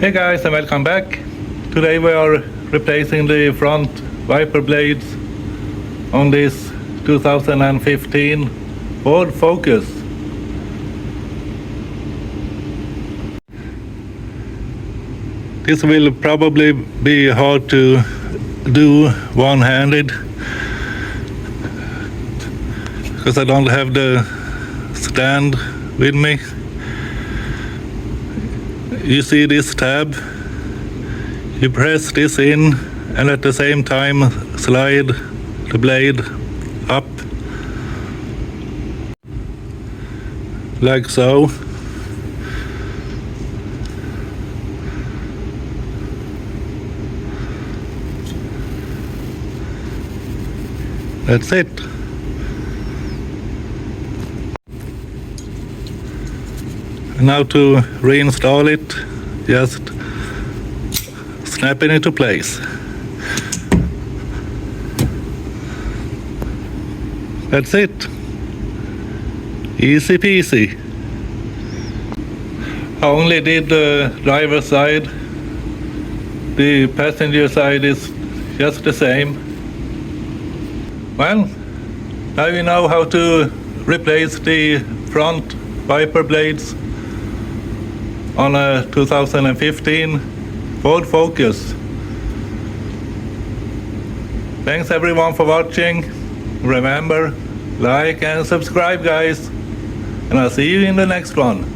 Hey guys, and welcome back. Today we are replacing the front wiper blades on this 2015 Ford Focus. This will probably be hard to do one-handed because I don't have the stand with me. You see this tab, you press this in and at the same time slide the blade up like so. That's it. Now to reinstall it, just snap it into place. That's it. Easy peasy. I only did the driver's side. The passenger side is just the same. Well, now you know how to replace the front wiper blades on a 2015 Ford Focus. Thanks everyone for watching. Remember, like and subscribe guys, and I'll see you in the next one.